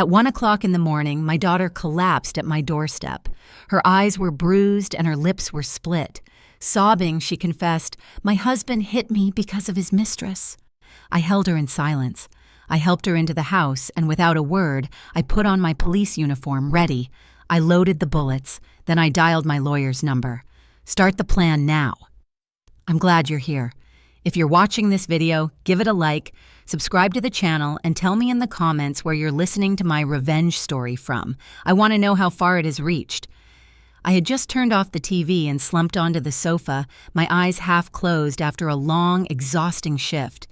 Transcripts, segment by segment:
At 1 o'clock in the morning, my daughter collapsed at my doorstep. Her eyes were bruised and her lips were split. Sobbing, she confessed, "My husband hit me because of his mistress." I held her in silence. I helped her into the house, and without a word, I put on my police uniform, ready. I loaded the bullets, then I dialed my lawyer's number. "Start the plan now." I'm glad you're here. If you're watching this video, give it a like, subscribe to the channel, and tell me in the comments where you're listening to my revenge story from. I want to know how far it has reached. I had just turned off the TV and slumped onto the sofa, my eyes half closed after a long, exhausting shift.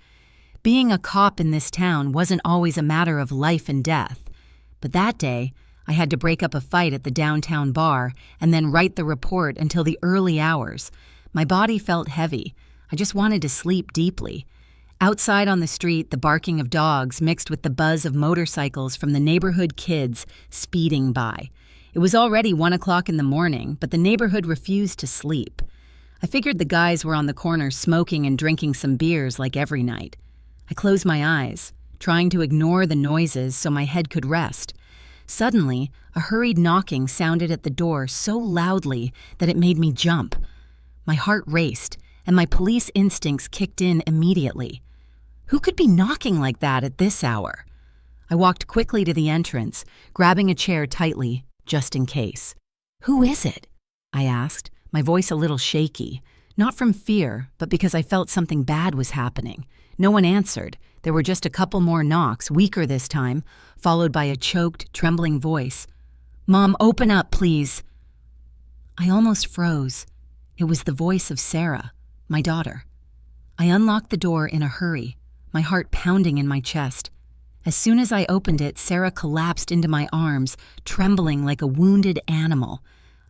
Being a cop in this town wasn't always a matter of life and death. But that day, I had to break up a fight at the downtown bar and then write the report until the early hours. My body felt heavy. I just wanted to sleep deeply. Outside on the street, the barking of dogs mixed with the buzz of motorcycles from the neighborhood kids speeding by. It was already 1 o'clock in the morning, but the neighborhood refused to sleep. I figured the guys were on the corner smoking and drinking some beers like every night. I closed my eyes, trying to ignore the noises so my head could rest. Suddenly, a hurried knocking sounded at the door so loudly that it made me jump. My heart raced, and my police instincts kicked in immediately. Who could be knocking like that at this hour? I walked quickly to the entrance, grabbing a chair tightly, just in case. "Who is it?" I asked, my voice a little shaky, not from fear, but because I felt something bad was happening. No one answered. There were just a couple more knocks, weaker this time, followed by a choked, trembling voice. "Mom, open up, please." I almost froze. It was the voice of Sarah, my daughter. I unlocked the door in a hurry, my heart pounding in my chest. As soon as I opened it, Sarah collapsed into my arms, trembling like a wounded animal.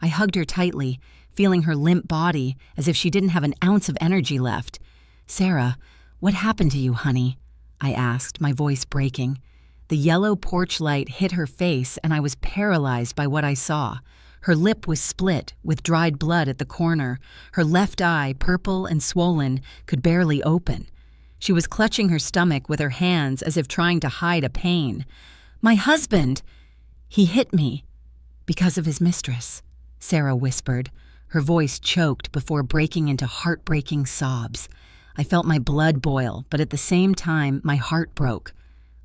I hugged her tightly, feeling her limp body as if she didn't have an ounce of energy left. "Sarah, what happened to you, honey?" I asked, my voice breaking. The yellow porch light hit her face, and I was paralyzed by what I saw. Her lip was split, with dried blood at the corner. Her left eye, purple and swollen, could barely open. She was clutching her stomach with her hands as if trying to hide a pain. "My husband! He hit me because of his mistress," Sarah whispered, her voice choked before breaking into heartbreaking sobs. I felt my blood boil, but at the same time, my heart broke.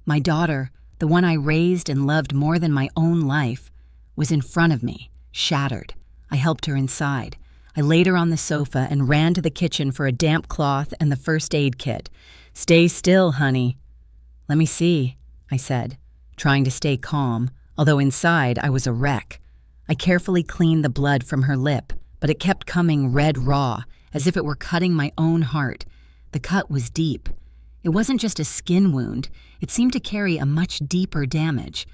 My daughter, the one I raised and loved more than my own life, was in front of me, shattered. I helped her inside. I laid her on the sofa and ran to the kitchen for a damp cloth and the first aid kit. "Stay still, honey." "Let me see," I said, trying to stay calm, although inside I was a wreck. I carefully cleaned the blood from her lip, but it kept coming red raw, as if it were cutting my own heart. The cut was deep. It wasn't just a skin wound. It seemed to carry a much deeper damage.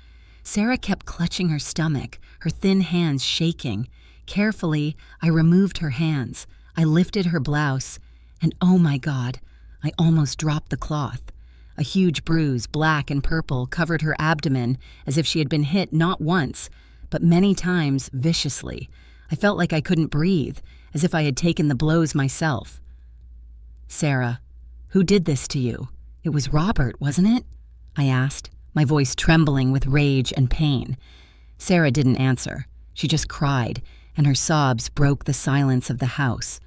Sarah kept clutching her stomach, her thin hands shaking. Carefully, I removed her hands. I lifted her blouse, and oh my God, I almost dropped the cloth. A huge bruise, black and purple, covered her abdomen as if she had been hit not once, but many times viciously. I felt like I couldn't breathe, as if I had taken the blows myself. "Sarah, who did this to you? It was Robert, wasn't it?" I asked, my voice trembling with rage and pain. Sarah didn't answer. She just cried, and her sobs broke the silence of the house.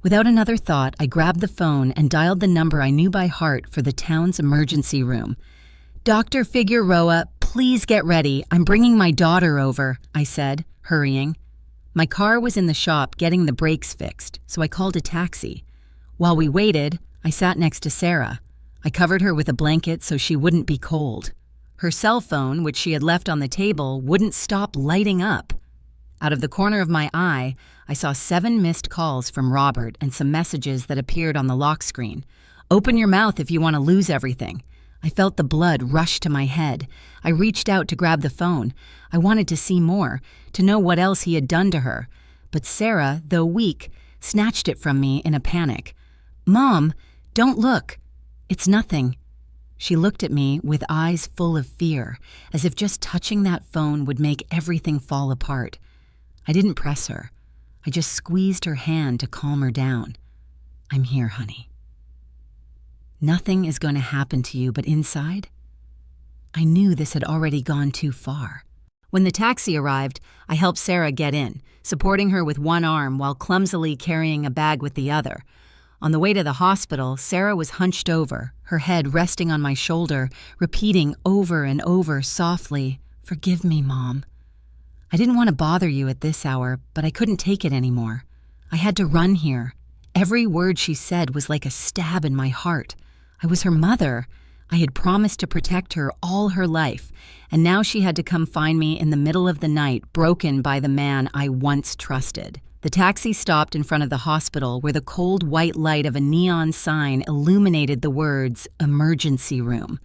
Without another thought, I grabbed the phone and dialed the number I knew by heart for the town's emergency room. "Dr. Figueroa, please get ready. I'm bringing my daughter over," I said, hurrying. My car was in the shop getting the brakes fixed, so I called a taxi. While we waited, I sat next to Sarah. I covered her with a blanket so she wouldn't be cold. Her cell phone, which she had left on the table, wouldn't stop lighting up. Out of the corner of my eye, I saw 7 missed calls from Robert and some messages that appeared on the lock screen. "Open your mouth if you want to lose everything." I felt the blood rush to my head. I reached out to grab the phone. I wanted to see more, to know what else he had done to her. But Sarah, though weak, snatched it from me in a panic. "Mom, don't look. It's nothing." She looked at me with eyes full of fear, as if just touching that phone would make everything fall apart. I didn't press her. I just squeezed her hand to calm her down. "I'm here, honey. Nothing is going to happen to you, but inside, I knew this had already gone too far. When the taxi arrived, I helped Sarah get in, supporting her with one arm while clumsily carrying a bag with the other. On the way to the hospital, Sarah was hunched over, her head resting on my shoulder, repeating over and over softly, "Forgive me, Mom." I didn't want to bother you at this hour, but I couldn't take it anymore. I had to run here. Every word she said was like a stab in my heart. I was her mother. I had promised to protect her all her life, and now she had to come find me in the middle of the night, broken by the man I once trusted. The taxi stopped in front of the hospital where the cold white light of a neon sign illuminated the words, "Emergency Room."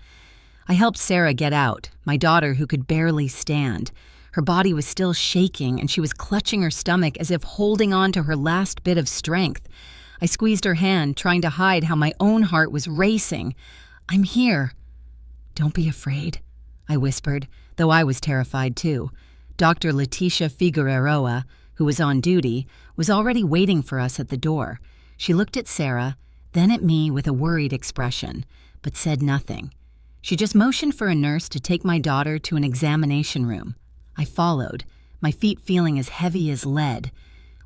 I helped Sarah get out, my daughter who could barely stand. Her body was still shaking, and she was clutching her stomach as if holding on to her last bit of strength. I squeezed her hand, trying to hide how my own heart was racing. "I'm here." "Don't be afraid," I whispered, though I was terrified too. Dr. Leticia Figueroa, who was on duty, was already waiting for us at the door. She looked at Sarah, then at me with a worried expression, but said nothing. She just motioned for a nurse to take my daughter to an examination room. I followed, my feet feeling as heavy as lead.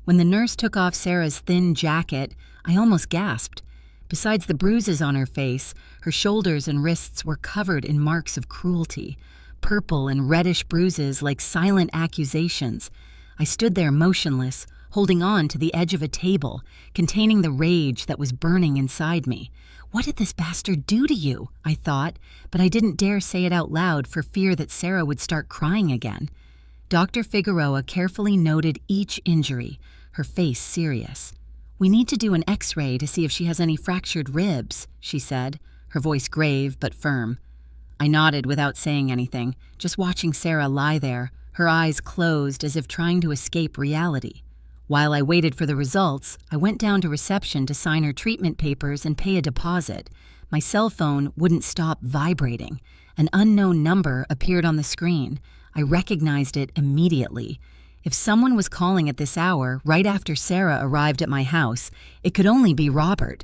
When the nurse took off Sarah's thin jacket, I almost gasped. Besides the bruises on her face, her shoulders and wrists were covered in marks of cruelty, purple and reddish bruises like silent accusations. I stood there motionless, holding on to the edge of a table, containing the rage that was burning inside me. What did this bastard do to you? I thought, but I didn't dare say it out loud for fear that Sarah would start crying again. Dr. Figueroa carefully noted each injury, her face serious. "We need to do an X-ray to see if she has any fractured ribs," she said, her voice grave but firm. I nodded without saying anything, just watching Sarah lie there, her eyes closed as if trying to escape reality. While I waited for the results, I went down to reception to sign her treatment papers and pay a deposit. My cell phone wouldn't stop vibrating. An unknown number appeared on the screen. I recognized it immediately. If someone was calling at this hour, right after Sarah arrived at my house, it could only be Robert.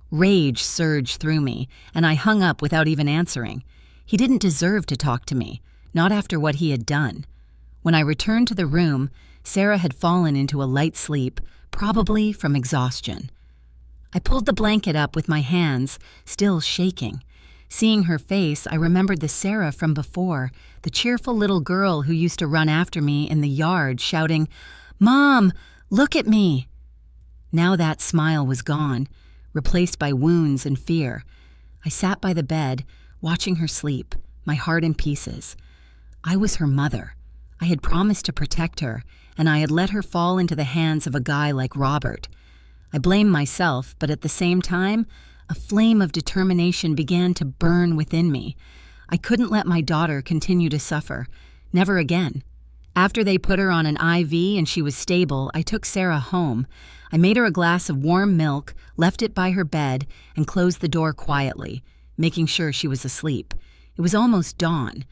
Rage surged through me, and I hung up without even answering. He didn't deserve to talk to me, not after what he had done. When I returned to the room, Sarah had fallen into a light sleep, probably from exhaustion. I pulled the blanket up with my hands, still shaking. Seeing her face, I remembered the Sarah from before, the cheerful little girl who used to run after me in the yard, shouting, "Mom, look at me!" Now that smile was gone, replaced by wounds and fear. I sat by the bed, watching her sleep, my heart in pieces. I was her mother. I had promised to protect her, and I had let her fall into the hands of a guy like Robert. I blamed myself, but at the same time, a flame of determination began to burn within me. I couldn't let my daughter continue to suffer. Never again. After they put her on an IV and she was stable, I took Sarah home. I made her a glass of warm milk, left it by her bed, and closed the door quietly, making sure she was asleep. It was almost dawn.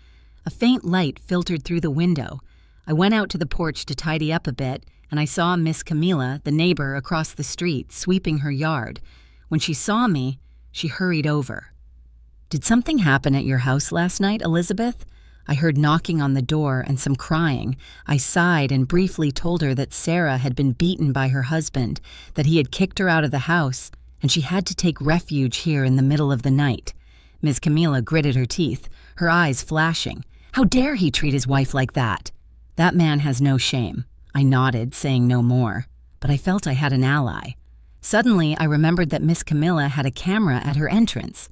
A faint light filtered through the window. I went out to the porch to tidy up a bit, and I saw Miss Camila, the neighbor across the street, sweeping her yard. When she saw me, she hurried over. "Did something happen at your house last night, Elizabeth?" I heard knocking on the door and some crying. I sighed and briefly told her that Sarah had been beaten by her husband, that he had kicked her out of the house, and she had to take refuge here in the middle of the night. Miss Camila gritted her teeth, her eyes flashing. "How dare he treat his wife like that?" "That man has no shame." I nodded, saying no more, but I felt I had an ally. Suddenly, I remembered that Miss Camila had a camera at her entrance.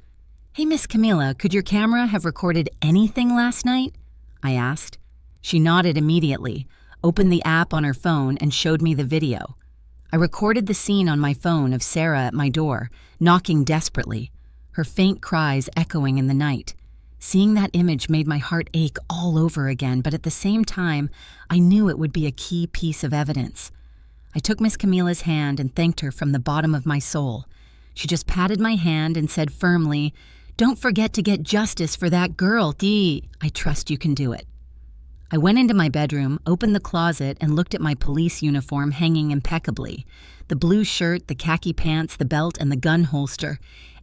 "Hey, Miss Camila, could your camera have recorded anything last night?" I asked. She nodded immediately, opened the app on her phone, and showed me the video. I recorded the scene on my phone of Sarah at my door, knocking desperately, her faint cries echoing in the night. Seeing that image made my heart ache all over again, but at the same time, I knew it would be a key piece of evidence. I took Miss Camila's hand and thanked her from the bottom of my soul. She just patted my hand and said firmly, "Don't forget to get justice for that girl, Dee. I trust you can do it." I went into my bedroom, opened the closet, and looked at my police uniform hanging impeccably. The blue shirt, the khaki pants, the belt, and the gun holster.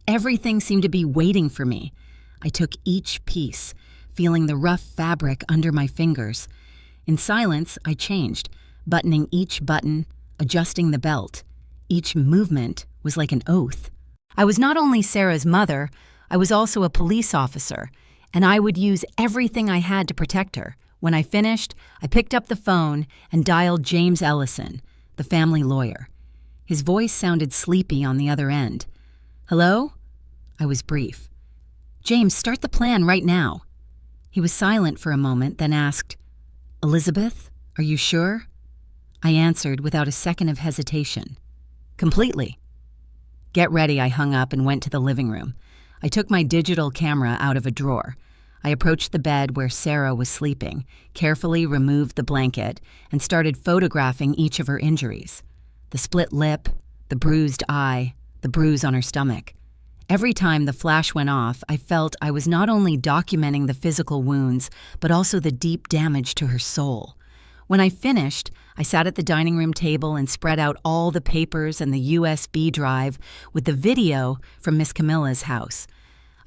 Everything seemed to be waiting for me. I took each piece, feeling the rough fabric under my fingers. In silence, I changed, buttoning each button, adjusting the belt. Each movement was like an oath. I was not only Sarah's mother, I was also a police officer, and I would use everything I had to protect her. When I finished, I picked up the phone and dialed James Ellison, the family lawyer. His voice sounded sleepy on the other end. "Hello?" I was brief. "James, start the plan right now." He was silent for a moment, then asked, "Elizabeth, are you sure?" I answered without a second of hesitation. "Completely." "Get ready," I hung up and went to the living room. I took my digital camera out of a drawer. I approached the bed where Sarah was sleeping, carefully removed the blanket, and started photographing each of her injuries. The split lip, the bruised eye, the bruise on her stomach. Every time the flash went off, I felt I was not only documenting the physical wounds, but also the deep damage to her soul. When I finished, I sat at the dining room table and spread out all the papers and the USB drive with the video from Miss Camilla's house.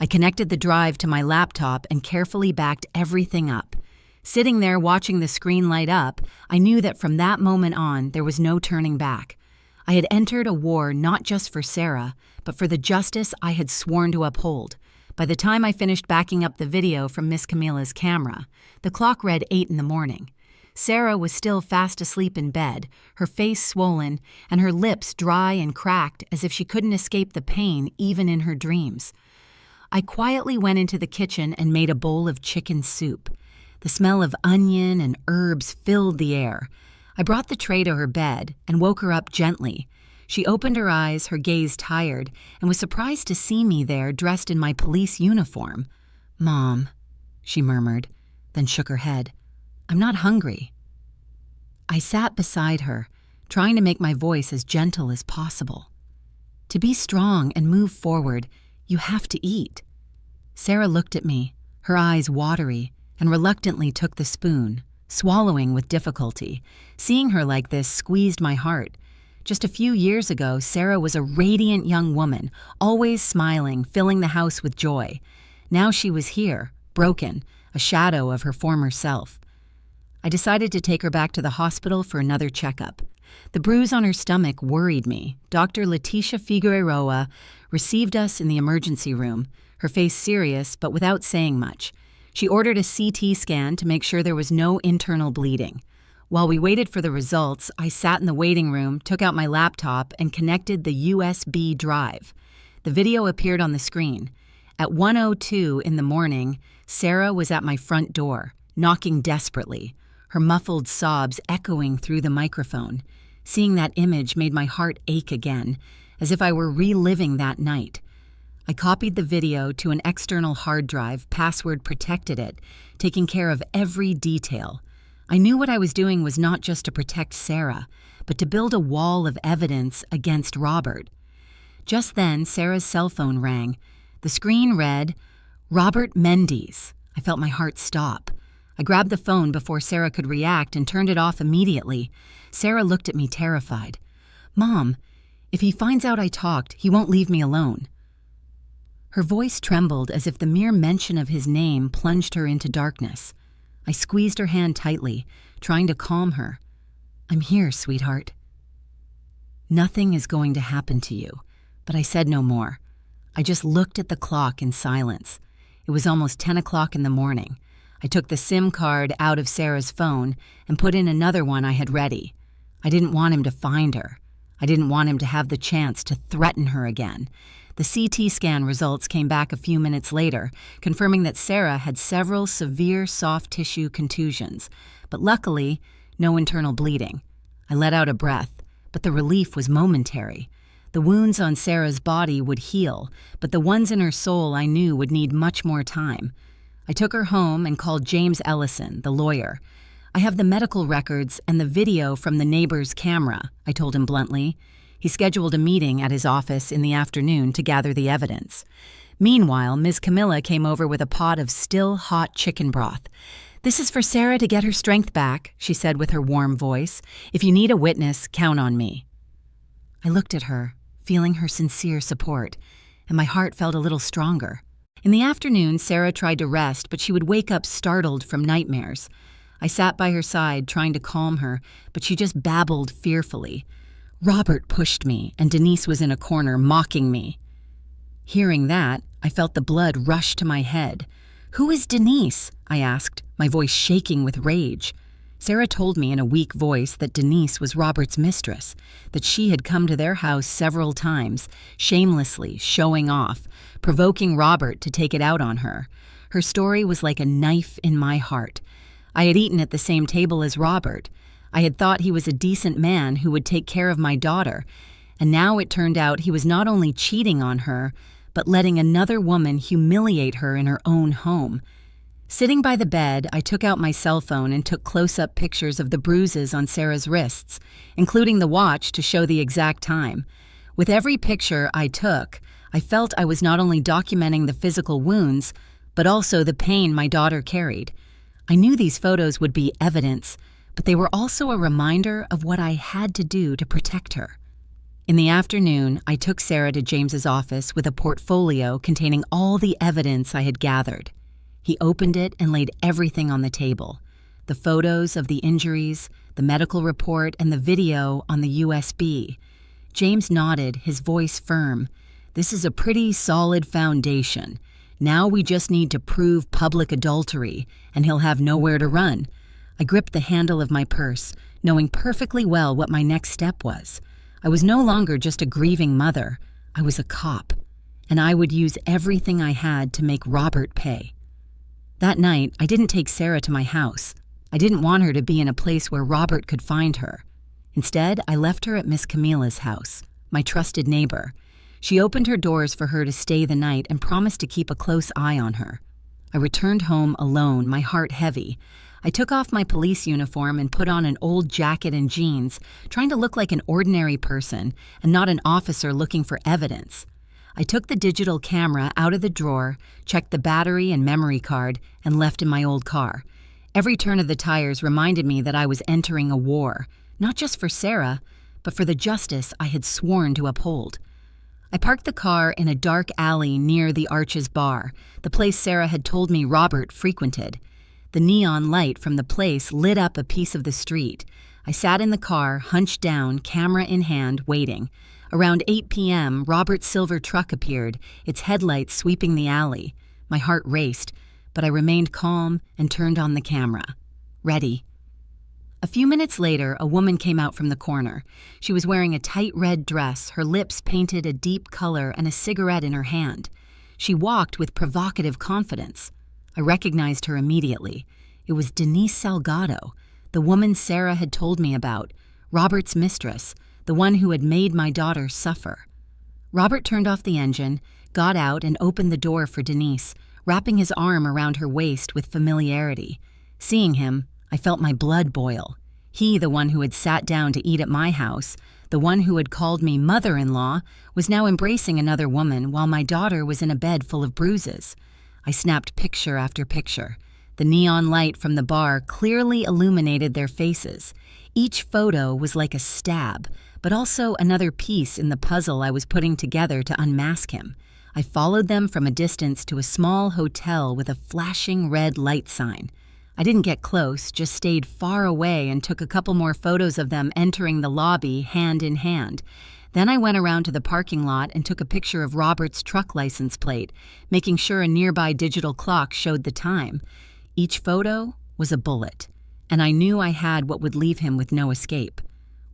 I connected the drive to my laptop and carefully backed everything up. Sitting there watching the screen light up, I knew that from that moment on, there was no turning back. I had entered a war not just for Sarah, but for the justice I had sworn to uphold. By the time I finished backing up the video from Miss Camilla's camera, the clock read 8 in the morning. Sarah was still fast asleep in bed, her face swollen, and her lips dry and cracked as if she couldn't escape the pain even in her dreams. I quietly went into the kitchen and made a bowl of chicken soup. The smell of onion and herbs filled the air. I brought the tray to her bed and woke her up gently. She opened her eyes, her gaze tired, and was surprised to see me there dressed in my police uniform. "Mom," she murmured, then shook her head. "I'm not hungry." I sat beside her, trying to make my voice as gentle as possible. "To be strong and move forward, you have to eat." Sarah looked at me, her eyes watery, and reluctantly took the spoon, swallowing with difficulty. Seeing her like this squeezed my heart. Just a few years ago, Sarah was a radiant young woman, always smiling, filling the house with joy. Now she was here, broken, a shadow of her former self. I decided to take her back to the hospital for another checkup. The bruise on her stomach worried me. Dr. Leticia Figueroa received us in the emergency room, her face serious but without saying much. She ordered a CT scan to make sure there was no internal bleeding. While we waited for the results, I sat in the waiting room, took out my laptop, and connected the USB drive. The video appeared on the screen. At 1:02 in the morning, Sarah was at my front door, knocking desperately, her muffled sobs echoing through the microphone. Seeing that image made my heart ache again, as if I were reliving that night. I copied the video to an external hard drive, password protected it, taking care of every detail. I knew what I was doing was not just to protect Sarah, but to build a wall of evidence against Robert. Just then, Sarah's cell phone rang. The screen read, "Robert Mendes." I felt my heart stop. I grabbed the phone before Sarah could react and turned it off immediately. Sarah looked at me terrified. "Mom, if he finds out I talked, he won't leave me alone." Her voice trembled as if the mere mention of his name plunged her into darkness. I squeezed her hand tightly, trying to calm her. "I'm here, sweetheart." "Nothing is going to happen to you," but I said no more. I just looked at the clock in silence. It was almost 10 o'clock in the morning. I took the SIM card out of Sarah's phone and put in another one I had ready. I didn't want him to find her. I didn't want him to have the chance to threaten her again. The CT scan results came back a few minutes later, confirming that Sarah had several severe soft tissue contusions, but luckily, no internal bleeding. I let out a breath, but the relief was momentary. The wounds on Sarah's body would heal, but the ones in her soul I knew would need much more time. I took her home and called James Ellison, the lawyer. "I have the medical records and the video from the neighbor's camera," I told him bluntly. He scheduled a meeting at his office in the afternoon to gather the evidence. Meanwhile, Ms. Camilla came over with a pot of still hot chicken broth. "This is for Sarah to get her strength back," she said with her warm voice. "If you need a witness, count on me." I looked at her, feeling her sincere support, and my heart felt a little stronger. In the afternoon, Sarah tried to rest, but she would wake up startled from nightmares. I sat by her side, trying to calm her, but she just babbled fearfully. Robert pushed me, and Denise was in a corner mocking me. Hearing that, I felt the blood rush to my head. "Who is Denise?" I asked, my voice shaking with rage. Sarah told me in a weak voice that Denise was Robert's mistress, that she had come to their house several times, shamelessly showing off, provoking Robert to take it out on her. Her story was like a knife in my heart. I had eaten at the same table as Robert. I had thought he was a decent man who would take care of my daughter, and now it turned out he was not only cheating on her, but letting another woman humiliate her in her own home. Sitting by the bed, I took out my cell phone and took close-up pictures of the bruises on Sarah's wrists, including the watch to show the exact time. With every picture I took, I felt I was not only documenting the physical wounds, but also the pain my daughter carried. I knew these photos would be evidence, but they were also a reminder of what I had to do to protect her. In the afternoon, I took Sarah to James's office with a portfolio containing all the evidence I had gathered. He opened it and laid everything on the table. The photos of the injuries, the medical report, and the video on the USB. James nodded, his voice firm. "This is a pretty solid foundation. Now we just need to prove public adultery, and he'll have nowhere to run." I gripped the handle of my purse, knowing perfectly well what my next step was. I was no longer just a grieving mother. I was a cop, and I would use everything I had to make Robert pay. That night, I didn't take Sarah to my house. I didn't want her to be in a place where Robert could find her. Instead, I left her at Miss Camilla's house, my trusted neighbor. She opened her doors for her to stay the night and promised to keep a close eye on her. I returned home alone, my heart heavy. I took off my police uniform and put on an old jacket and jeans, trying to look like an ordinary person and not an officer looking for evidence. I took the digital camera out of the drawer, checked the battery and memory card, and left in my old car. Every turn of the tires reminded me that I was entering a war, not just for Sarah, but for the justice I had sworn to uphold. I parked the car in a dark alley near the Arches Bar, the place Sarah had told me Robert frequented. The neon light from the place lit up a piece of the street. I sat in the car, hunched down, camera in hand, waiting. Around 8 p.m., Robert's silver truck appeared, its headlights sweeping the alley. My heart raced, but I remained calm and turned on the camera. Ready. A few minutes later, a woman came out from the corner. She was wearing a tight red dress, her lips painted a deep color, and a cigarette in her hand. She walked with provocative confidence. I recognized her immediately. It was Denise Salgado, the woman Sarah had told me about, Robert's mistress, the one who had made my daughter suffer. Robert turned off the engine, got out, and opened the door for Denise, wrapping his arm around her waist with familiarity. Seeing him, I felt my blood boil. He, the one who had sat down to eat at my house, the one who had called me mother-in-law, was now embracing another woman while my daughter was in a bed full of bruises. I snapped picture after picture. The neon light from the bar clearly illuminated their faces. Each photo was like a stab, but also another piece in the puzzle I was putting together to unmask him. I followed them from a distance to a small hotel with a flashing red light sign. I didn't get close, just stayed far away and took a couple more photos of them entering the lobby hand in hand. Then I went around to the parking lot and took a picture of Robert's truck license plate, making sure a nearby digital clock showed the time. Each photo was a bullet, and I knew I had what would leave him with no escape.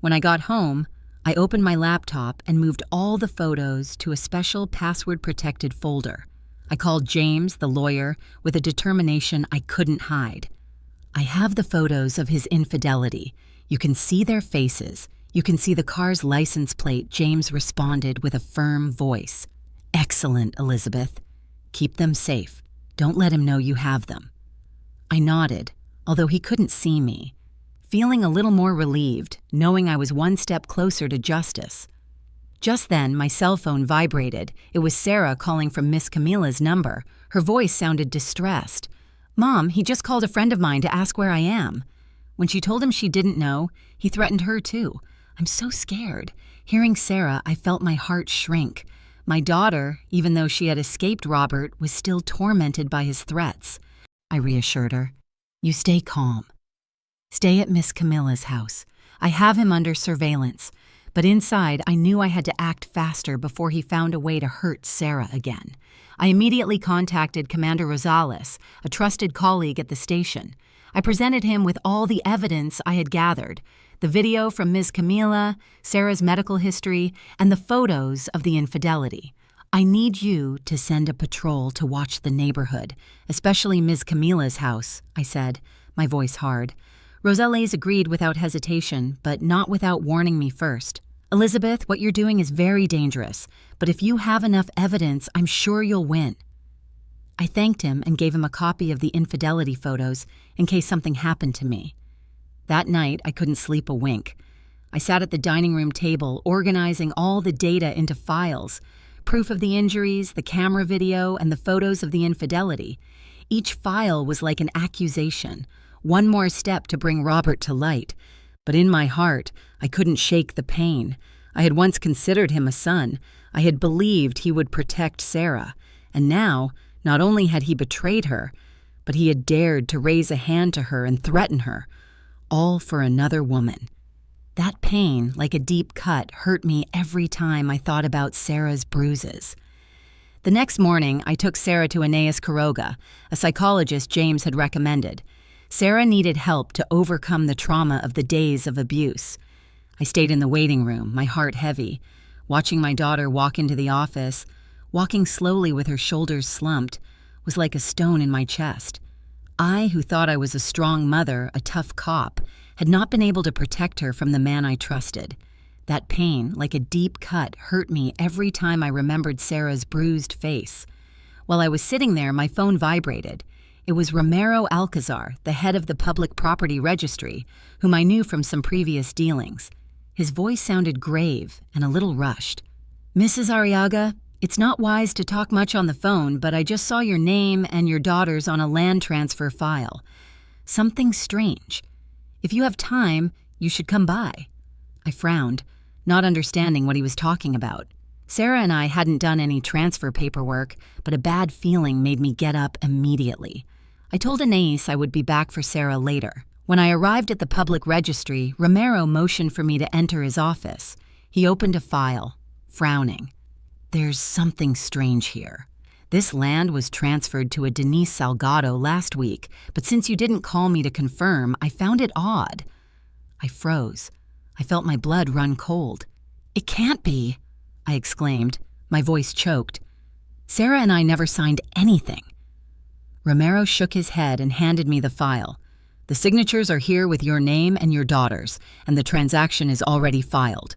When I got home, I opened my laptop and moved all the photos to a special password-protected folder. I called James, the lawyer, with a determination I couldn't hide. "I have the photos of his infidelity. You can see their faces. You can see the car's license plate," James responded with a firm voice. "Excellent, Elizabeth. Keep them safe. Don't let him know you have them." I nodded, although he couldn't see me, feeling a little more relieved, knowing I was one step closer to justice. Just then, my cell phone vibrated. It was Sarah calling from Miss Camilla's number. Her voice sounded distressed. "Mom, he just called a friend of mine to ask where I am." When she told him she didn't know, he threatened her too. I'm so scared. Hearing Sarah, I felt my heart shrink. My daughter, even though she had escaped Robert, was still tormented by his threats. I reassured her. You stay calm. Stay at Miss Camilla's house. I have him under surveillance. But inside, I knew I had to act faster before he found a way to hurt Sarah again. I immediately contacted Commander Rosales, a trusted colleague at the station. I presented him with all the evidence I had gathered, the video from Ms. Camilla, Sarah's medical history, and the photos of the infidelity. I need you to send a patrol to watch the neighborhood, especially Ms. Camilla's house, I said, my voice hard. Rosales agreed without hesitation, but not without warning me first. Elizabeth, what you're doing is very dangerous, but if you have enough evidence, I'm sure you'll win. I thanked him and gave him a copy of the infidelity photos in case something happened to me. That night, I couldn't sleep a wink. I sat at the dining room table, organizing all the data into files, proof of the injuries, the camera video, and the photos of the infidelity. Each file was like an accusation, one more step to bring Robert to light. But in my heart, I couldn't shake the pain. I had once considered him a son. I had believed he would protect Sarah. And now, not only had he betrayed her, but he had dared to raise a hand to her and threaten her, all for another woman. That pain, like a deep cut, hurt me every time I thought about Sarah's bruises. The next morning, I took Sarah to Aeneas Quiroga, a psychologist James had recommended. Sarah needed help to overcome the trauma of the days of abuse. I stayed in the waiting room, my heart heavy, watching my daughter walk into the office. Walking slowly with her shoulders slumped was like a stone in my chest. I, who thought I was a strong mother, a tough cop, had not been able to protect her from the man I trusted. That pain, like a deep cut, hurt me every time I remembered Sarah's bruised face. While I was sitting there, my phone vibrated. It was Romero Alcazar, the head of the Public Property Registry, whom I knew from some previous dealings. His voice sounded grave and a little rushed. Mrs. Arriaga, it's not wise to talk much on the phone, but I just saw your name and your daughter's on a land transfer file. Something strange. If you have time, you should come by. I frowned, not understanding what he was talking about. Sarah and I hadn't done any transfer paperwork, but a bad feeling made me get up immediately. I told Anais I would be back for Sarah later. When I arrived at the public registry, Romero motioned for me to enter his office. He opened a file, frowning. There's something strange here. This land was transferred to a Denise Salgado last week, but since you didn't call me to confirm, I found it odd. I froze. I felt my blood run cold. It can't be, I exclaimed, my voice choked. Sarah and I never signed anything. Romero shook his head and handed me the file. The signatures are here with your name and your daughter's, and the transaction is already filed.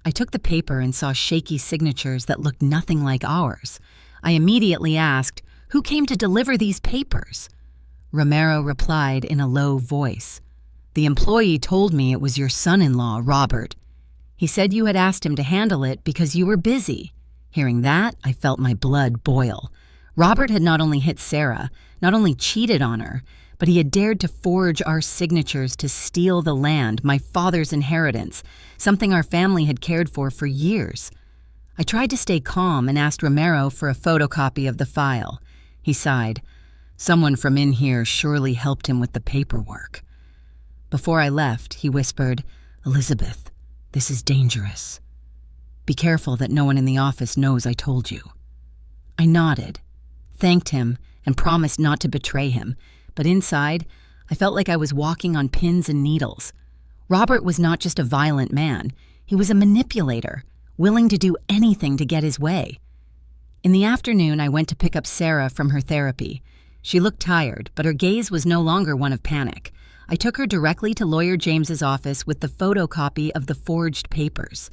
I took the paper and saw shaky signatures that looked nothing like ours. I immediately asked, who came to deliver these papers? Romero replied in a low voice. The employee told me it was your son-in-law, Robert. He said you had asked him to handle it because you were busy. Hearing that, I felt my blood boil. Robert had not only hit Sarah, not only cheated on her, but he had dared to forge our signatures to steal the land, my father's inheritance, something our family had cared for years. I tried to stay calm and asked Romero for a photocopy of the file. He sighed. Someone from in here surely helped him with the paperwork. Before I left, he whispered, Elizabeth, this is dangerous. Be careful that no one in the office knows I told you. I nodded, thanked him, and promised not to betray him, but inside, I felt like I was walking on pins and needles. Robert was not just a violent man, he was a manipulator, willing to do anything to get his way. In the afternoon, I went to pick up Sarah from her therapy. She looked tired, but her gaze was no longer one of panic. I took her directly to Lawyer James's office with the photocopy of the forged papers.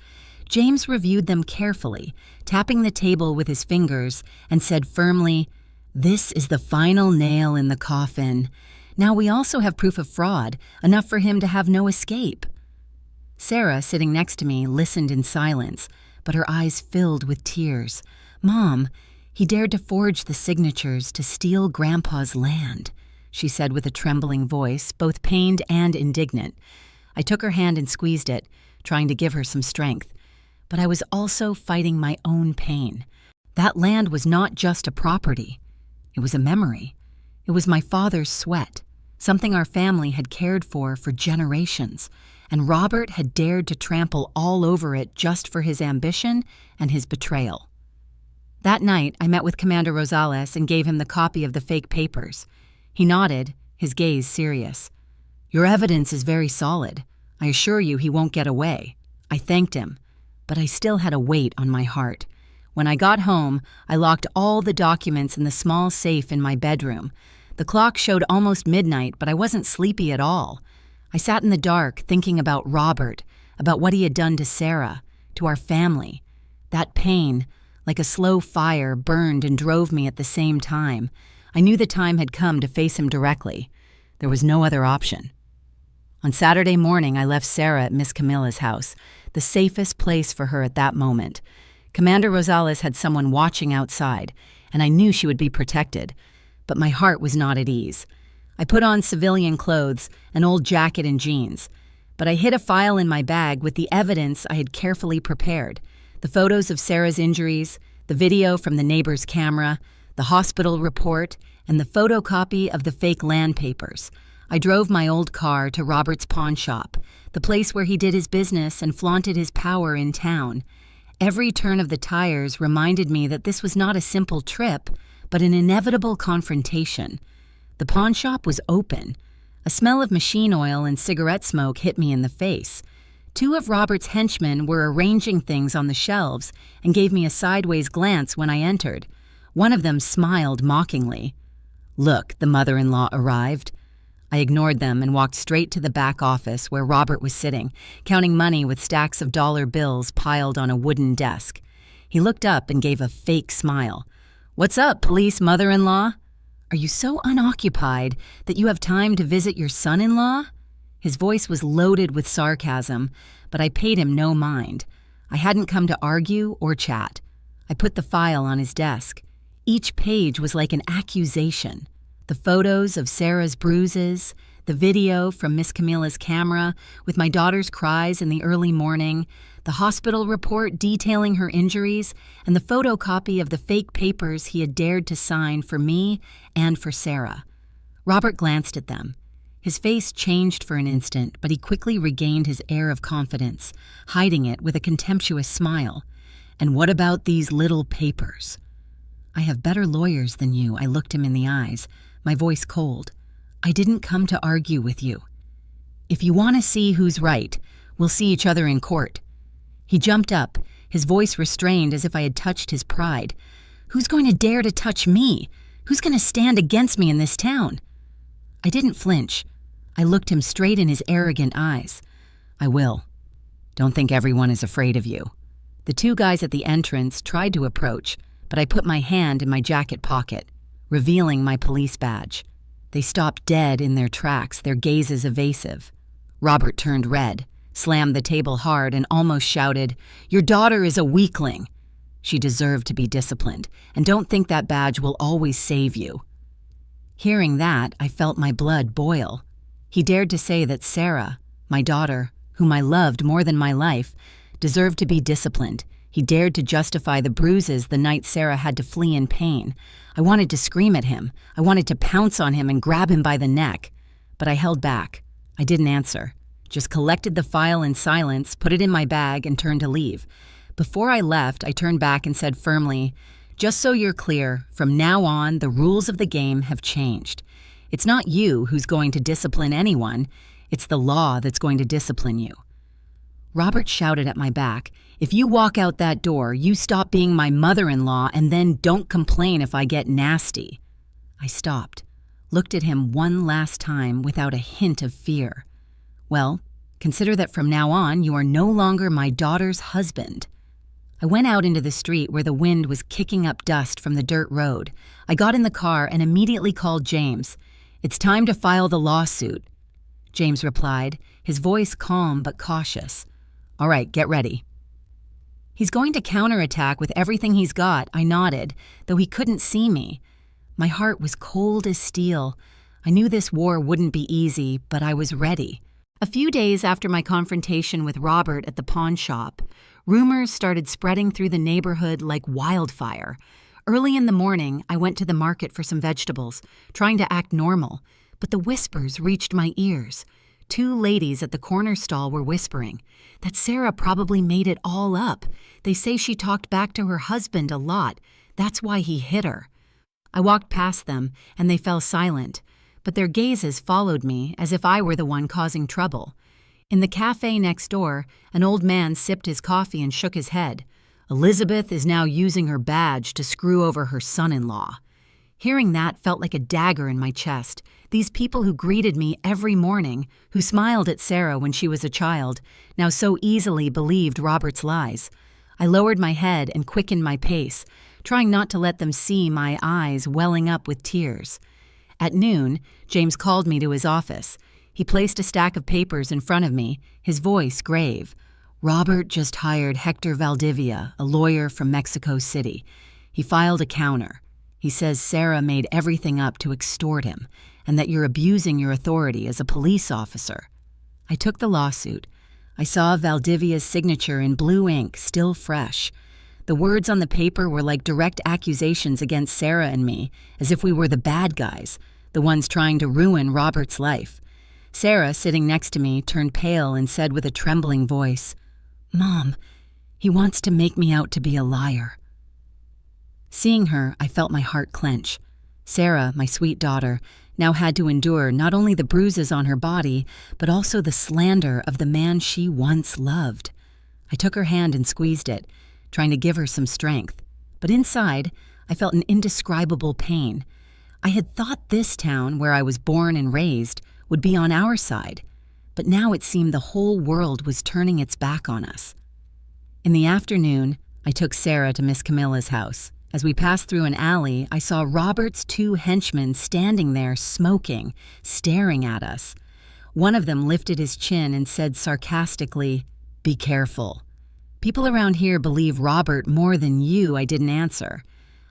James reviewed them carefully, tapping the table with his fingers, and said firmly, This is the final nail in the coffin. Now we also have proof of fraud, enough for him to have no escape. Sarah, sitting next to me, listened in silence, but her eyes filled with tears. Mom, he dared to forge the signatures to steal Grandpa's land, she said with a trembling voice, both pained and indignant. I took her hand and squeezed it, trying to give her some strength. but I was also fighting my own pain. That land was not just a property. It was a memory. It was my father's sweat, something our family had cared for generations, and Robert had dared to trample all over it just for his ambition and his betrayal. That night, I met with Commander Rosales and gave him the copy of the fake papers. He nodded, his gaze serious. "Your evidence is very solid. I assure you he won't get away." I thanked him, but I still had a weight on my heart. When I got home, I locked all the documents in the small safe in my bedroom. The clock showed almost midnight, but I wasn't sleepy at all. I sat in the dark thinking about Robert, about what he had done to Sarah, to our family. That pain, like a slow fire, burned and drove me at the same time. I knew the time had come to face him directly. There was no other option. On Saturday morning, I left Sarah at Miss Camilla's house, the safest place for her at that moment. Commander Rosales had someone watching outside, and I knew she would be protected, but my heart was not at ease. I put on civilian clothes, an old jacket and jeans, but I hid a file in my bag with the evidence I had carefully prepared: the photos of Sarah's injuries, the video from the neighbor's camera, the hospital report, and the photocopy of the fake land papers. I drove my old car to Robert's pawn shop, the place where he did his business and flaunted his power in town. Every turn of the tires reminded me that this was not a simple trip, but an inevitable confrontation. The pawn shop was open. A smell of machine oil and cigarette smoke hit me in the face. Two of Robert's henchmen were arranging things on the shelves and gave me a sideways glance when I entered. One of them smiled mockingly. "Look, the mother-in-law arrived." I ignored them and walked straight to the back office where Robert was sitting, counting money with stacks of dollar bills piled on a wooden desk. He looked up and gave a fake smile. "What's up, police mother-in-law? Are you so unoccupied that you have time to visit your son-in-law?" His voice was loaded with sarcasm, but I paid him no mind. I hadn't come to argue or chat. I put the file on his desk. Each page was like an accusation. The photos of Sarah's bruises, the video from Miss Camilla's camera with my daughter's cries in the early morning, the hospital report detailing her injuries, and the photocopy of the fake papers he had dared to sign for me and for Sarah. Robert glanced at them. His face changed for an instant, but he quickly regained his air of confidence, hiding it with a contemptuous smile. "And what about these little papers?" "I have better lawyers than you," I looked him in the eyes, my voice cold. "I didn't come to argue with you. If you want to see who's right, we'll see each other in court." He jumped up, his voice restrained as if I had touched his pride. "Who's going to dare to touch me? Who's going to stand against me in this town?" I didn't flinch. I looked him straight in his arrogant eyes. "I will. Don't think everyone is afraid of you." The two guys at the entrance tried to approach, but I put my hand in my jacket pocket, revealing my police badge. They stopped dead in their tracks, their gazes evasive. Robert turned red, slammed the table hard, and almost shouted, "Your daughter is a weakling. She deserved to be disciplined, and don't think that badge will always save you." Hearing that, I felt my blood boil. He dared to say that Sarah, my daughter, whom I loved more than my life, deserved to be disciplined. He dared to justify the bruises the night Sarah had to flee in pain. I wanted to scream at him. I wanted to pounce on him and grab him by the neck. But I held back. I didn't answer. Just collected the file in silence, put it in my bag, and turned to leave. Before I left, I turned back and said firmly, "Just so you're clear, from now on, the rules of the game have changed. It's not you who's going to discipline anyone. It's the law that's going to discipline you." Robert shouted at my back, "If you walk out that door, you stop being my mother-in-law and then don't complain if I get nasty." I stopped, looked at him one last time without a hint of fear. "Well, consider that from now on you are no longer my daughter's husband." I went out into the street where the wind was kicking up dust from the dirt road. I got in the car and immediately called James. "It's time to file the lawsuit." James replied, his voice calm but cautious. "All right, get ready." "He's going to counterattack with everything he's got," I nodded, though he couldn't see me. My heart was cold as steel. I knew this war wouldn't be easy, but I was ready. A few days after my confrontation with Robert at the pawn shop, Rumors started spreading through the neighborhood like wildfire. Early in the morning, I went to the market for some vegetables, trying to act normal, but the whispers reached my ears. Two ladies at the corner stall were whispering that Sarah probably made it all up. They say she talked back to her husband a lot. That's why he hit her. I walked past them, and they fell silent, but their gazes followed me as if I were the one causing trouble. In the cafe next door, an old man sipped his coffee and shook his head. Elizabeth is now using her badge to screw over her son-in-law. Hearing that felt like a dagger in my chest. These people who greeted me every morning, who smiled at Sarah when she was a child, now so easily believed Robert's lies. I lowered my head and quickened my pace, trying not to let them see my eyes welling up with tears. At noon, James called me to his office. He placed a stack of papers in front of me, his voice grave. Robert just hired Hector Valdivia, a lawyer from Mexico City. He filed a counter. He says Sarah made everything up to extort him, and that you're abusing your authority as a police officer. I took the lawsuit. I saw Valdivia's signature in blue ink, still fresh. The words on the paper were like direct accusations against Sarah and me, as if we were the bad guys, the ones trying to ruin Robert's life. Sarah, sitting next to me, turned pale and said with a trembling voice, "Mom, he wants to make me out to be a liar." Seeing her, I felt my heart clench. Sarah, my sweet daughter, now had to endure not only the bruises on her body, but also the slander of the man she once loved. I took her hand and squeezed it, trying to give her some strength. But inside, I felt an indescribable pain. I had thought this town, where I was born and raised, would be on our side, but now it seemed the whole world was turning its back on us. In the afternoon, I took Sarah to Miss Camilla's house. As we passed through an alley, I saw Robert's two henchmen standing there smoking, staring at us. One of them lifted his chin and said sarcastically, "Be careful." "People around here believe Robert more than you," I didn't answer.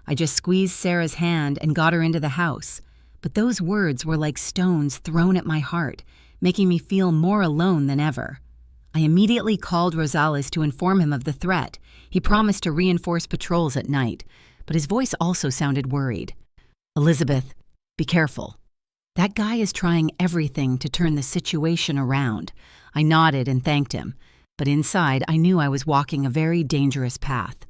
I just squeezed Sarah's hand and got her into the house. But those words were like stones thrown at my heart, making me feel more alone than ever. I immediately called Rosales to inform him of the threat. He promised to reinforce patrols at night, but his voice also sounded worried. "Elizabeth, be careful. That guy is trying everything to turn the situation around." I nodded and thanked him, but inside I knew I was walking a very dangerous path.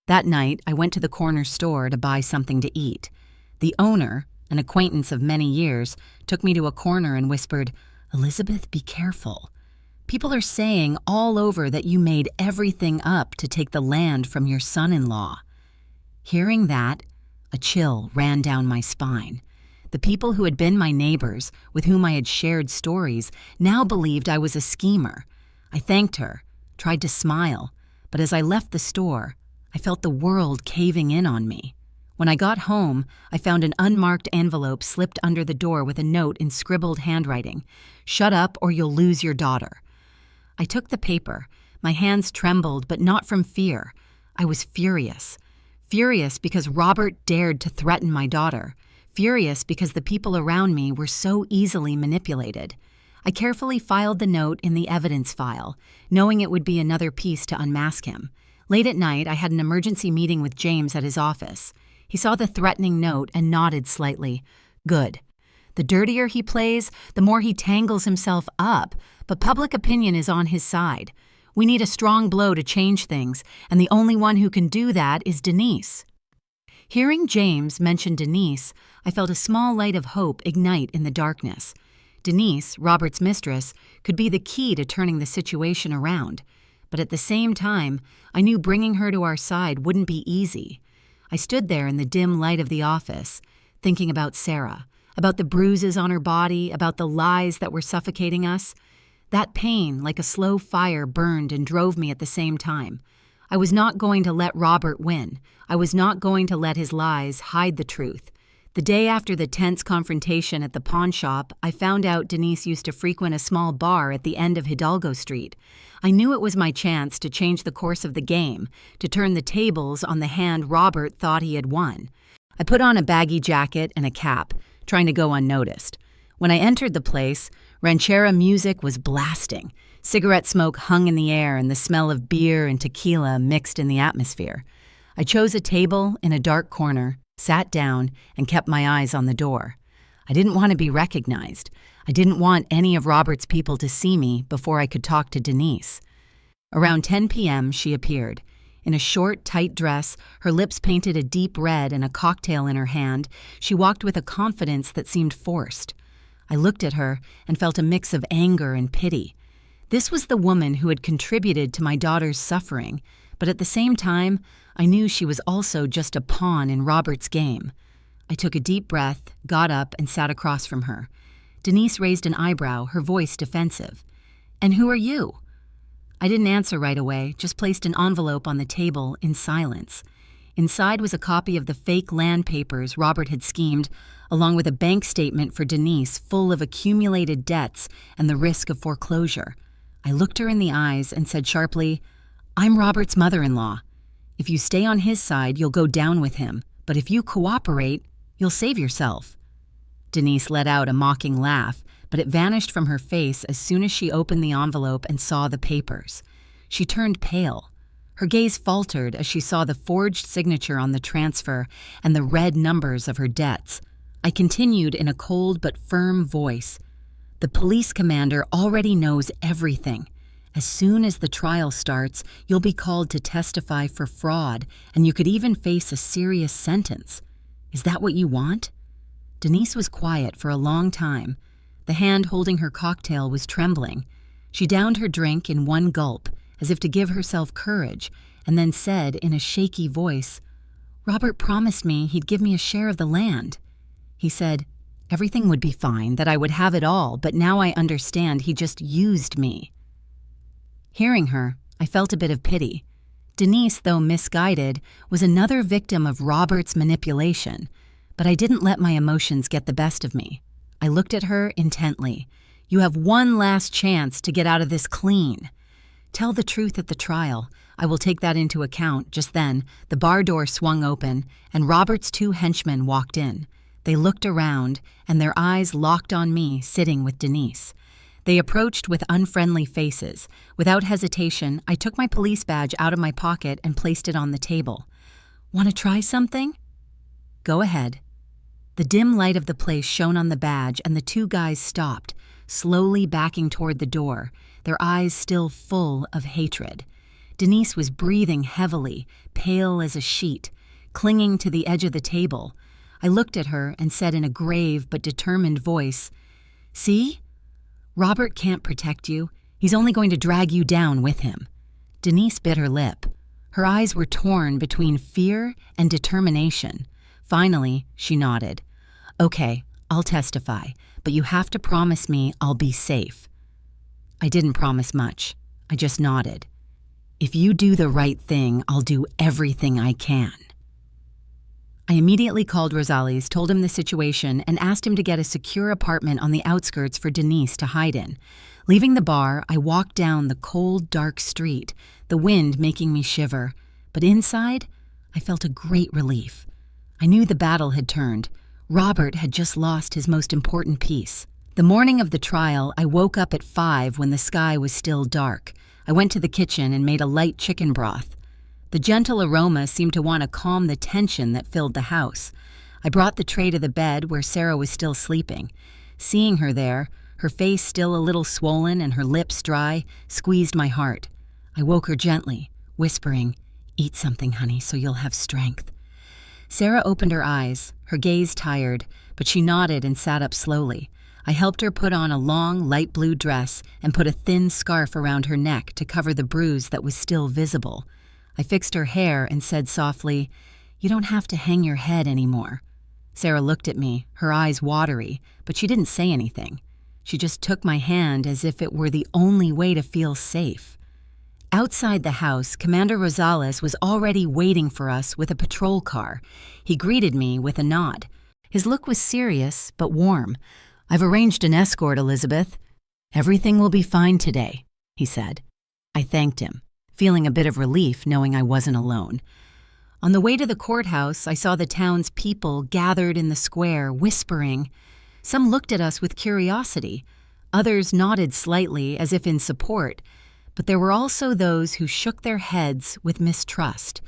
That night, I went to the corner store to buy something to eat. The owner, an acquaintance of many years, took me to a corner and whispered, "Elizabeth, be careful. People are saying all over that you made everything up to take the land from your son-in-law." Hearing that, a chill ran down my spine. The people who had been my neighbors, with whom I had shared stories, now believed I was a schemer. I thanked her, tried to smile, but as I left the store, I felt the world caving in on me. When I got home, I found an unmarked envelope slipped under the door with a note in scribbled handwriting. "Shut up or you'll lose your daughter." I took the paper. My hands trembled, but not from fear. I was furious. Furious because Robert dared to threaten my daughter. Furious because the people around me were so easily manipulated. I carefully filed the note in the evidence file, knowing it would be another piece to unmask him. Late at night, I had an emergency meeting with James at his office. He saw the threatening note and nodded slightly. "Good. The dirtier he plays, the more he tangles himself up, but public opinion is on his side. We need a strong blow to change things, and the only one who can do that is Denise." Hearing James mention Denise, I felt a small light of hope ignite in the darkness. Denise, Robert's mistress, could be the key to turning the situation around. But at the same time, I knew bringing her to our side wouldn't be easy. I stood there in the dim light of the office, thinking about Sarah, about the bruises on her body, about the lies that were suffocating us. That pain, like a slow fire, burned and drove me at the same time. I was not going to let Robert win. I was not going to let his lies hide the truth. The day after the tense confrontation at the pawn shop, I found out Denise used to frequent a small bar at the end of Hidalgo Street. I knew it was my chance to change the course of the game, to turn the tables on the hand Robert thought he had won. I put on a baggy jacket and a cap, trying to go unnoticed. When I entered the place, Ranchera music was blasting. Cigarette smoke hung in the air and the smell of beer and tequila mixed in the atmosphere. I chose a table in a dark corner, sat down, and kept my eyes on the door. I didn't want to be recognized. I didn't want any of Robert's people to see me before I could talk to Denise. Around 10 p.m., she appeared. In a short, tight dress, her lips painted a deep red and a cocktail in her hand, she walked with a confidence that seemed forced. I looked at her and felt a mix of anger and pity. This was the woman who had contributed to my daughter's suffering, but at the same time, I knew she was also just a pawn in Robert's game. I took a deep breath, got up, and sat across from her. Denise raised an eyebrow, her voice defensive. "And who are you?" I didn't answer right away, just placed an envelope on the table in silence. Inside was a copy of the fake land papers Robert had schemed, along with a bank statement for Denise full of accumulated debts and the risk of foreclosure. I looked her in the eyes and said sharply, "I'm Robert's mother-in-law. If you stay on his side, you'll go down with him, but if you cooperate, you'll save yourself." Denise let out a mocking laugh, but it vanished from her face as soon as she opened the envelope and saw the papers. She turned pale. Her gaze faltered as she saw the forged signature on the transfer and the red numbers of her debts. I continued in a cold but firm voice. "The police commander already knows everything. As soon as the trial starts, you'll be called to testify for fraud, and you could even face a serious sentence. Is that what you want?" Denise was quiet for a long time. The hand holding her cocktail was trembling. She downed her drink in one gulp, as if to give herself courage, and then said in a shaky voice, "Robert promised me he'd give me a share of the land. He said everything would be fine, that I would have it all, but now I understand he just used me." Hearing her, I felt a bit of pity. Denise, though misguided, was another victim of Robert's manipulation, but I didn't let my emotions get the best of me. I looked at her intently. "You have one last chance to get out of this clean. Tell the truth at the trial. I will take that into account." Just then, the bar door swung open, and Robert's two henchmen walked in. They looked around, and their eyes locked on me, sitting with Denise. They approached with unfriendly faces. Without hesitation, I took my police badge out of my pocket and placed it on the table. "Want to try something?" "Go ahead." The dim light of the place shone on the badge, and the two guys stopped, slowly backing toward the door, their eyes still full of hatred. Denise was breathing heavily, pale as a sheet, clinging to the edge of the table. I looked at her and said in a grave but determined voice, "See? Robert can't protect you. He's only going to drag you down with him." Denise bit her lip. Her eyes were torn between fear and determination. Finally, she nodded. "Okay, I'll testify, but you have to promise me I'll be safe." I didn't promise much. I just nodded. "If you do the right thing, I'll do everything I can." I immediately called Rosales, told him the situation, and asked him to get a secure apartment on the outskirts for Denise to hide in. Leaving the bar, I walked down the cold, dark street, the wind making me shiver. But inside, I felt a great relief. I knew the battle had turned. Robert had just lost his most important piece. The morning of the trial, I woke up at 5 when the sky was still dark. I went to the kitchen and made a light chicken broth. The gentle aroma seemed to want to calm the tension that filled the house. I brought the tray to the bed where Sarah was still sleeping. Seeing her there, her face still a little swollen and her lips dry, squeezed my heart. I woke her gently, whispering, "Eat something, honey, so you'll have strength." Sarah opened her eyes, her gaze tired, but she nodded and sat up slowly. I helped her put on a long, light blue dress and put a thin scarf around her neck to cover the bruise that was still visible. I fixed her hair and said softly, "You don't have to hang your head anymore." Sarah looked at me, her eyes watery, but she didn't say anything. She just took my hand as if it were the only way to feel safe. Outside the house, Commander Rosales was already waiting for us with a patrol car. He greeted me with a nod. His look was serious but warm. "I've arranged an escort, Elizabeth. Everything will be fine today," he said. I thanked him, feeling a bit of relief knowing I wasn't alone. On the way to the courthouse, I saw the town's people gathered in the square, whispering. Some looked at us with curiosity. Others nodded slightly as if in support, but there were also those who shook their heads with mistrust.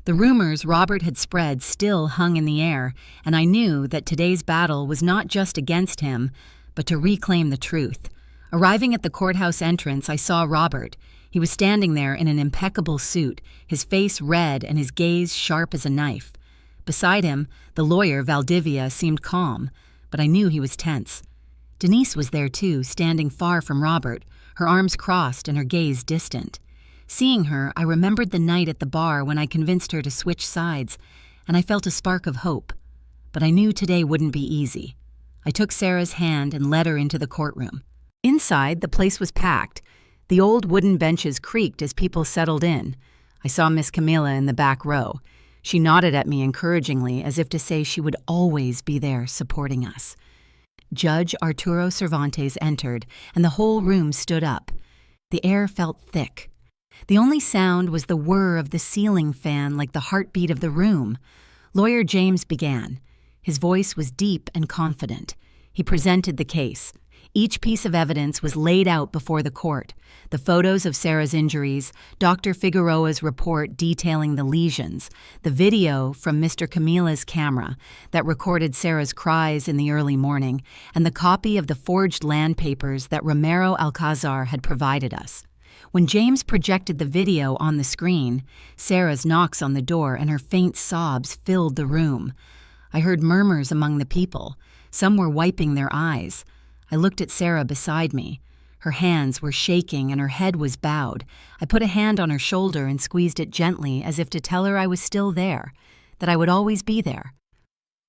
The rumors Robert had spread still hung in the air, and I knew that today's battle was not just against him, but to reclaim the truth. Arriving at the courthouse entrance, I saw Robert. He was standing there in an impeccable suit, his face red and his gaze sharp as a knife. Beside him, the lawyer, Valdivia, seemed calm, but I knew he was tense. Denise was there too, standing far from Robert, her arms crossed and her gaze distant. Seeing her, I remembered the night at the bar when I convinced her to switch sides, and I felt a spark of hope. But I knew today wouldn't be easy. I took Sarah's hand and led her into the courtroom. Inside, the place was packed. The old wooden benches creaked as people settled in. I saw Miss Camilla in the back row. She nodded at me encouragingly, as if to say she would always be there supporting us. Judge Arturo Cervantes entered, and the whole room stood up. The air felt thick. The only sound was the whir of the ceiling fan, like the heartbeat of the room. Lawyer James began. His voice was deep and confident. He presented the case. Each piece of evidence was laid out before the court. The photos of Sarah's injuries, Dr. Figueroa's report detailing the lesions, the video from Mr. Camilla's camera that recorded Sarah's cries in the early morning, and the copy of the forged land papers that Romero Alcazar had provided us. When James projected the video on the screen, Sarah's knocks on the door and her faint sobs filled the room. I heard murmurs among the people. Some were wiping their eyes. I looked at Sarah beside me. Her hands were shaking and her head was bowed. I put a hand on her shoulder and squeezed it gently as if to tell her I was still there, that I would always be there.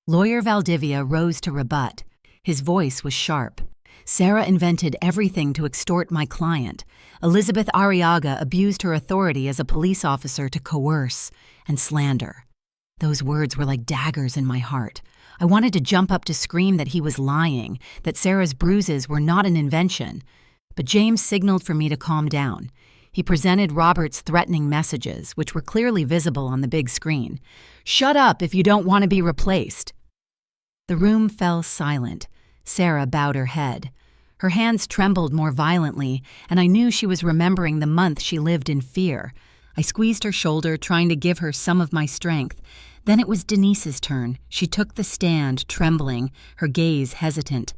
Lawyer Valdivia rose to rebut. His voice was sharp. Sarah invented everything to extort my client. Elizabeth Arriaga abused her authority as a police officer to coerce and slander. Those words were like daggers in my heart. I wanted to jump up to scream that he was lying, that Sarah's bruises were not an invention. But James signaled for me to calm down. He presented Robert's threatening messages, which were clearly visible on the big screen. "Shut up if you don't want to be replaced." The room fell silent. Sarah bowed her head. Her hands trembled more violently, and I knew she was remembering the month she lived in fear. I squeezed her shoulder, trying to give her some of my strength. Then it was Denise's turn. She took the stand, trembling, her gaze hesitant.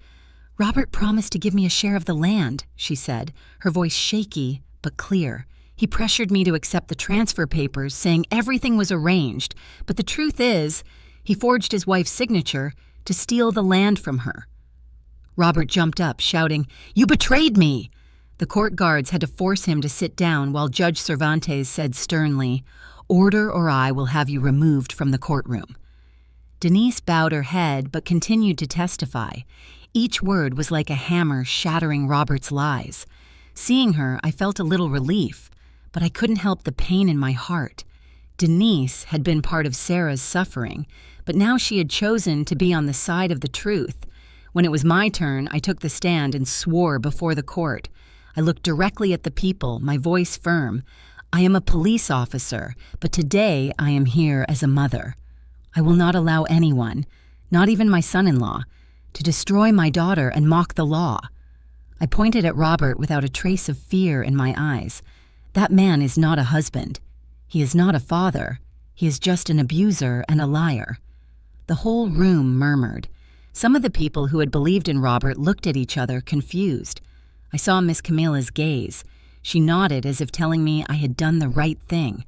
"Robert promised to give me a share of the land," she said, her voice shaky but clear. "He pressured me to accept the transfer papers, saying everything was arranged, but the truth is, he forged his wife's signature to steal the land from her." Robert jumped up, shouting, "You betrayed me!" The court guards had to force him to sit down while Judge Cervantes said sternly, "Order or I will have you removed from the courtroom." Denise bowed her head but continued to testify. Each word was like a hammer shattering Robert's lies. Seeing her, I felt a little relief, but I couldn't help the pain in my heart. Denise had been part of Sarah's suffering, but now she had chosen to be on the side of the truth. When it was my turn, I took the stand and swore before the court. I looked directly at the people, my voice firm. "I am a police officer, but today I am here as a mother. I will not allow anyone, not even my son-in-law, to destroy my daughter and mock the law." I pointed at Robert without a trace of fear in my eyes. That man is not a husband. He is not a father. He is just an abuser and a liar. The whole room murmured. Some of the people who had believed in Robert looked at each other, confused. I saw Miss Camilla's gaze. She nodded as if telling me I had done the right thing.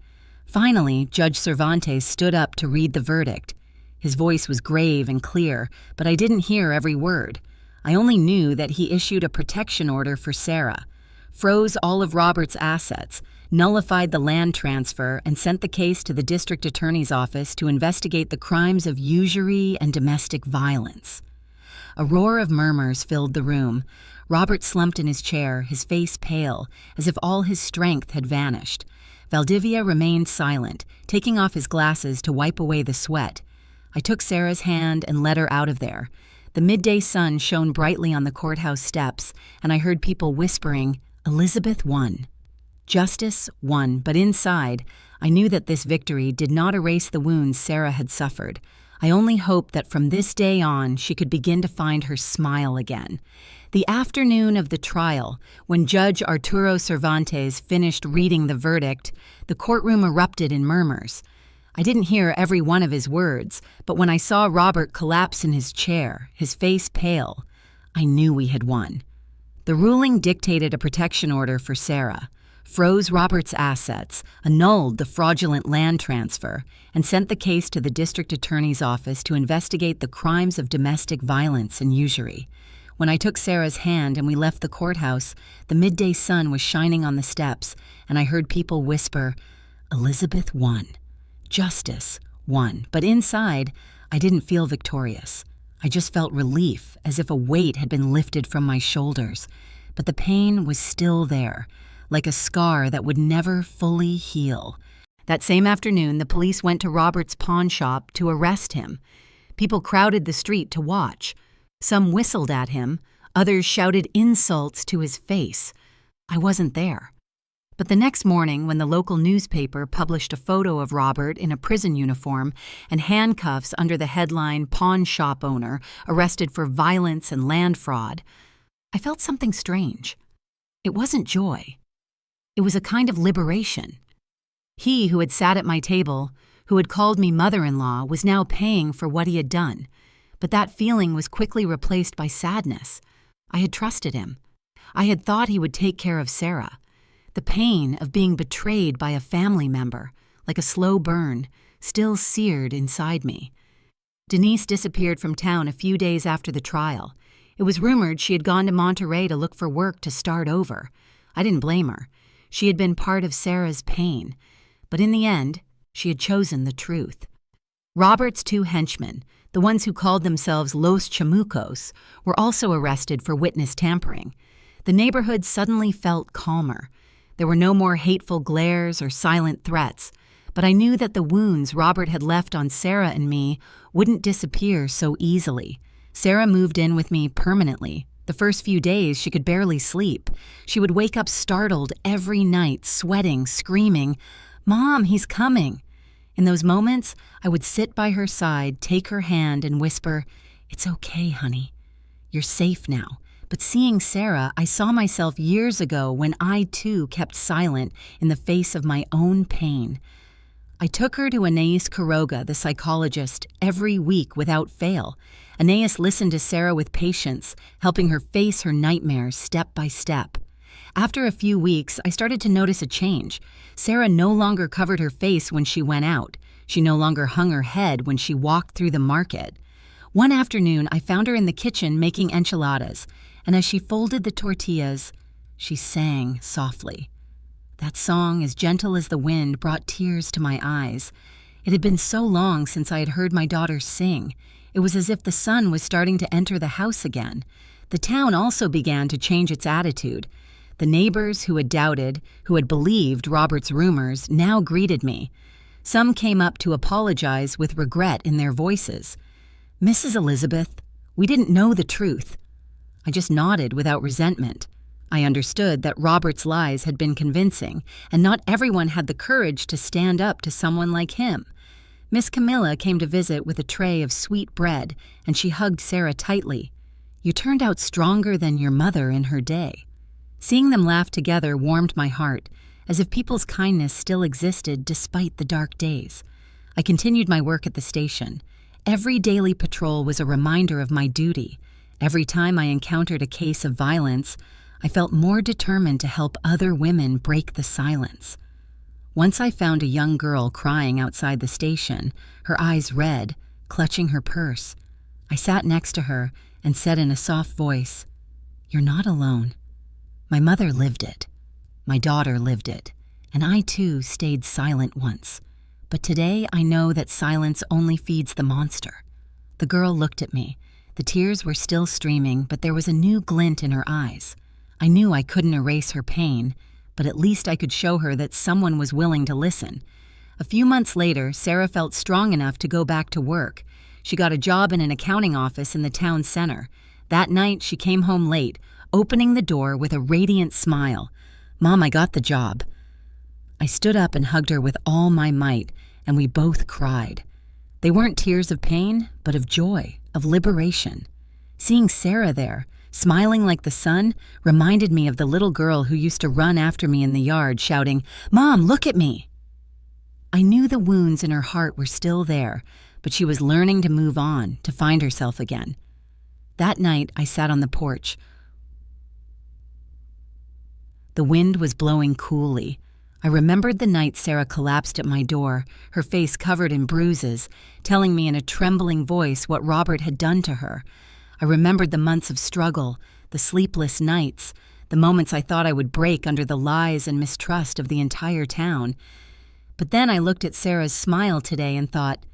Finally, Judge Cervantes stood up to read the verdict. His voice was grave and clear, but I didn't hear every word. I only knew that he issued a protection order for Sarah, froze all of Robert's assets, nullified the land transfer, and sent the case to the district attorney's office to investigate the crimes of usury and domestic violence. A roar of murmurs filled the room. Robert slumped in his chair, his face pale, as if all his strength had vanished. Valdivia remained silent, taking off his glasses to wipe away the sweat. I took Sarah's hand and led her out of there. The midday sun shone brightly on the courthouse steps, and I heard people whispering, "Elizabeth won." Justice won, but inside, I knew that this victory did not erase the wounds Sarah had suffered. I only hoped that from this day on she could begin to find her smile again. The afternoon of the trial, when Judge Arturo Cervantes finished reading the verdict, the courtroom erupted in murmurs. I didn't hear every one of his words, but when I saw Robert collapse in his chair, his face pale, I knew we had won. The ruling dictated a protection order for Sarah, froze Robert's assets, annulled the fraudulent land transfer, and sent the case to the district attorney's office to investigate the crimes of domestic violence and usury. When I took Sarah's hand and we left the courthouse, the midday sun was shining on the steps, and I heard people whisper, "Elizabeth won. Justice won." But inside, I didn't feel victorious. I just felt relief, as if a weight had been lifted from my shoulders. But the pain was still there, like a scar that would never fully heal. That same afternoon, the police went to Robert's pawn shop to arrest him. People crowded the street to watch. Some whistled at him, others shouted insults to his face. I wasn't there. But the next morning, when the local newspaper published a photo of Robert in a prison uniform and handcuffs under the headline "Pawn Shop Owner Arrested for Violence and Land Fraud," I felt something strange. It wasn't joy. It was a kind of liberation. He who had sat at my table, who had called me mother-in-law, was now paying for what he had done. But that feeling was quickly replaced by sadness. I had trusted him. I had thought he would take care of Sarah. The pain of being betrayed by a family member, like a slow burn, still seared inside me. Denise disappeared from town a few days after the trial. It was rumored she had gone to Monterey to look for work to start over. I didn't blame her. She had been part of Sarah's pain. But in the end, she had chosen the truth. Robert's two henchmen, the ones who called themselves Los Chamucos, were also arrested for witness tampering. The neighborhood suddenly felt calmer. There were no more hateful glares or silent threats, but I knew that the wounds Robert had left on Sarah and me wouldn't disappear so easily. Sarah moved in with me permanently. The first few days, she could barely sleep. She would wake up startled every night, sweating, screaming, "Mom, he's coming." In those moments, I would sit by her side, take her hand, and whisper, "It's okay, honey. You're safe now." But seeing Sarah, I saw myself years ago when I too kept silent in the face of my own pain. I took her to Anais Quiroga, the psychologist, every week without fail. Anais listened to Sarah with patience, helping her face her nightmares step by step. After a few weeks, I started to notice a change. Sarah no longer covered her face when she went out. She no longer hung her head when she walked through the market. One afternoon, I found her in the kitchen making enchiladas, and as she folded the tortillas, she sang softly. That song, as gentle as the wind, brought tears to my eyes. It had been so long since I had heard my daughter sing. It was as if the sun was starting to enter the house again. The town also began to change its attitude. The neighbors who had doubted, who had believed Robert's rumors, now greeted me. Some came up to apologize with regret in their voices. "Mrs. Elizabeth, we didn't know the truth." I just nodded without resentment. I understood that Robert's lies had been convincing, and not everyone had the courage to stand up to someone like him. Miss Camilla came to visit with a tray of sweet bread, and she hugged Sarah tightly. "You turned out stronger than your mother in her day." Seeing them laugh together warmed my heart, as if people's kindness still existed despite the dark days. I continued my work at the station. Every daily patrol was a reminder of my duty. Every time I encountered a case of violence, I felt more determined to help other women break the silence. Once I found a young girl crying outside the station, her eyes red, clutching her purse. I sat next to her and said in a soft voice, "You're not alone. My mother lived it. My daughter lived it. And I too stayed silent once. But today I know that silence only feeds the monster." The girl looked at me. The tears were still streaming, but there was a new glint in her eyes. I knew I couldn't erase her pain, but at least I could show her that someone was willing to listen. A few months later, Sarah felt strong enough to go back to work. She got a job in an accounting office in the town center. That night, she came home late, opening the door with a radiant smile. "Mom, I got the job." I stood up and hugged her with all my might, and we both cried. They weren't tears of pain, but of joy, of liberation. Seeing Sarah there, Smiling like the sun reminded me of the little girl who used to run after me in the yard, shouting, "Mom, look at me!" I knew the wounds in her heart were still there, but she was learning to move on, to find herself again. That night, I sat on the porch. The wind was blowing coolly. I remembered the night Sarah collapsed at my door, her face covered in bruises, telling me in a trembling voice what Robert had done to her. I remembered the months of struggle, the sleepless nights, the moments I thought I would break under the lies and mistrust of the entire town. But then I looked at Sarah's smile today and thought,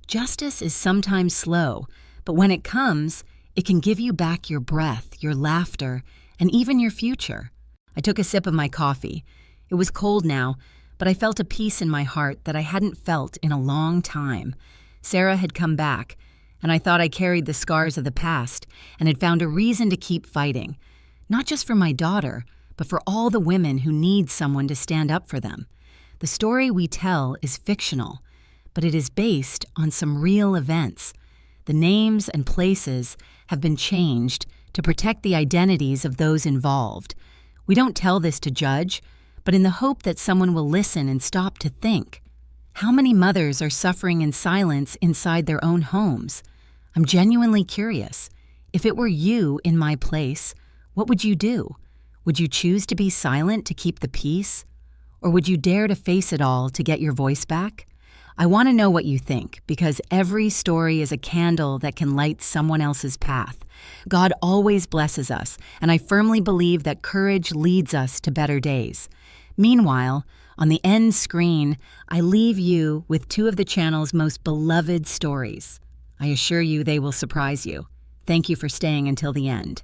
justice is sometimes slow, but when it comes, it can give you back your breath, your laughter, and even your future. I took a sip of my coffee. It was cold now, but I felt a peace in my heart that I hadn't felt in a long time. Sarah had come back, and I thought I carried the scars of the past and had found a reason to keep fighting, not just for my daughter, but for all the women who need someone to stand up for them. The story we tell is fictional, but it is based on some real events. The names and places have been changed to protect the identities of those involved. We don't tell this to judge, but in the hope that someone will listen and stop to think. How many mothers are suffering in silence inside their own homes? I'm genuinely curious. If it were you in my place, what would you do? Would you choose to be silent to keep the peace? Or would you dare to face it all to get your voice back? I want to know what you think, because every story is a candle that can light someone else's path. God always blesses us, and I firmly believe that courage leads us to better days. Meanwhile, on the end screen, I leave you with two of the channel's most beloved stories. I assure you they will surprise you. Thank you for staying until the end.